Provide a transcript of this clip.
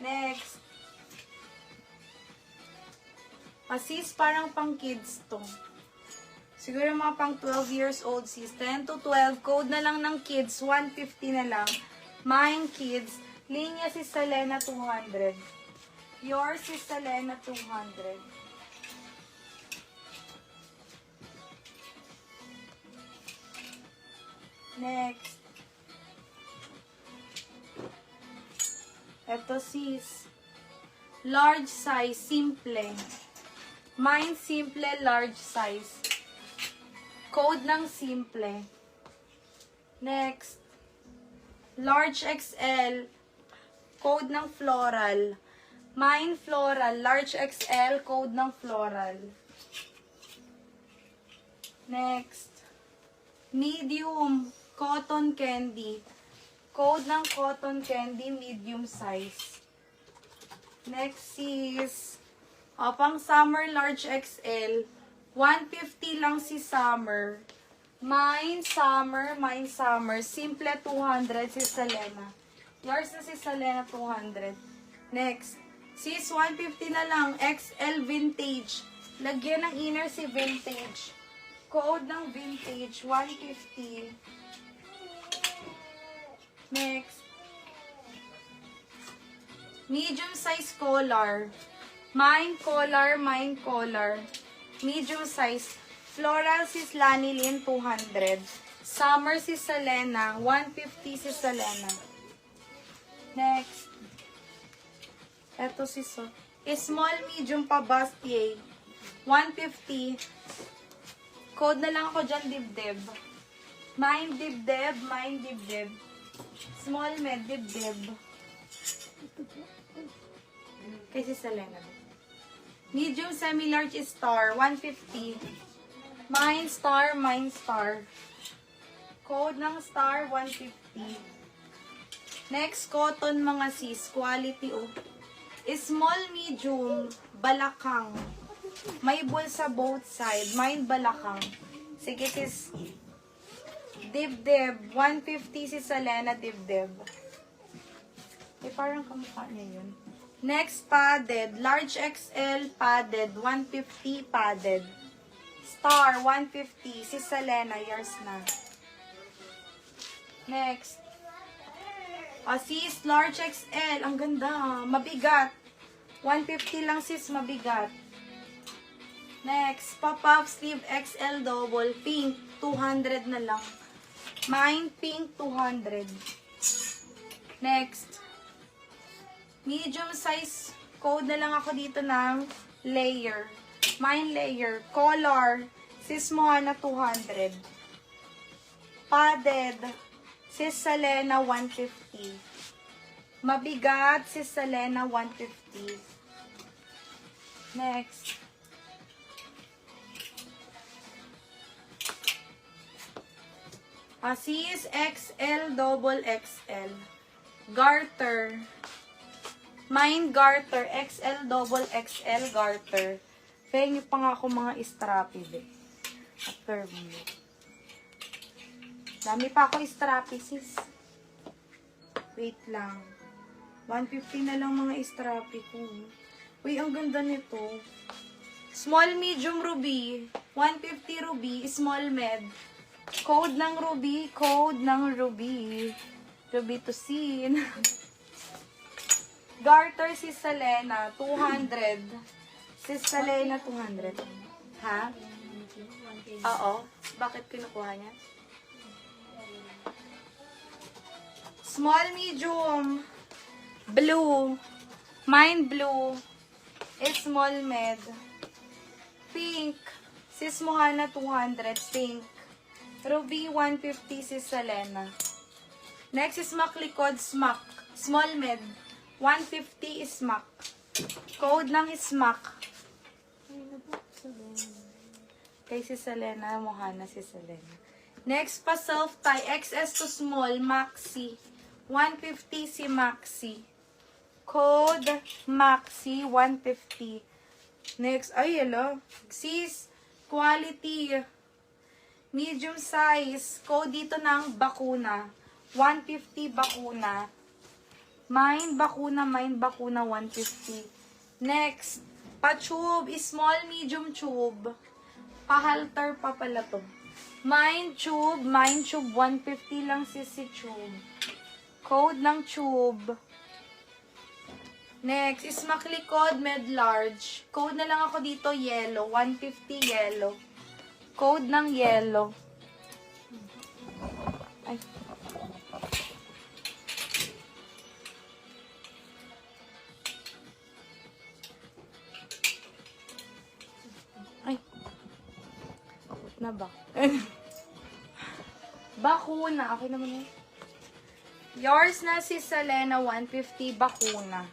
Next. Sis, parang pang kids to. Siguro mga pang 12 years old, sis. 10 to 12. Code na lang ng kids. 150 na lang. Mine kids. Linya si Selena 200. Yours si Selena 200. Next. Ito sis. Large size, simple. Mine simple, large size. Code ng simple. Next. Large XL. Code ng floral. Mine floral, large XL, code ng floral. Next. Medium, cotton candy. Code ng cotton candy, medium size. Next is, pang summer, large XL. 150 lang si summer. Mine summer. Simple 200 si Selena. Yours na si Selena 200. Next. Sis, 150 na lang. XL vintage. Lagyan ng inner si vintage. Code ng vintage, 150. Next. Medium size collar. Mine collar. Medium size. Floral si Lanilyn, 200. Summer si Selena, 150 si Selena. Next. Eto si small, medium pa bustier. 150. Code na lang ako dyan, dibdib. Mine dibdib. Small med, dibdib. Kasi Selena. Medium semi-large star, 150. Mine star. Code ng star, 150. Next, cotton mga sis. Quality Small, medium, balakang. May bulsa both side. Mine balakang. Sige sis. Dibdib. 150 si Selena dibdib. Parang kamukha niya yun. Next, padded. Large XL padded. 150 padded. Star, 150. Si Selena, yours na. Next. Sis, large XL. Ang ganda. Mabigat. 150 lang sis, mabigat. Next, pop-up sleeve XL double. Pink, 200 na lang. Mine, pink, 200. Next. Medium size. Code na lang ako dito ng layer. Mine layer. Color. Sis Moana, 200. Padded. Sis Selena, 150. Mabigat. Sis Selena, 150. Next. Sis XL, double XL. Garter. Mine garter. XL, double XL garter. Kaya nyo pa nga ako mga strappy, after mo. Dami pa ako strappy, sis. Wait lang. 150 na lang mga strappy ko. Uy, ang ganda nito. Small, medium, ruby. 150 ruby. Small, med. Code ng ruby. Ruby to sin. Garter si Selena, 200. Si Selena, 200. Ha? Oo. Bakit kinukuha niya? Small, medium. Blue. Mine blue. Small, med. Pink. Sis Mohana, 200. Pink. Ruby, 150 si Selena. Next is smack likod, smack. Small, med. 150 is smack. Code ng smack. Kay si Selena, Mohana si Selena. Next pa self-tie. XS to small, maxi. 150 si maxi. Code maxi, 150. Next, ay, hello. Sis, quality. Medium size. Code dito ng bakuna. 150 bakuna. Mind bakuna, 150. Next, pa-tube, small, medium tube. Pa-halter pa pala to. Mind tube, 150 lang si tube. Code ng tube. Next is Maklikod Med Large. Code na lang ako dito, yellow. 150 yellow. Code ng yellow. Ay. Ay. Na ba? Bakuna. Okay naman yun. Yours na si Selena, 150 bakuna.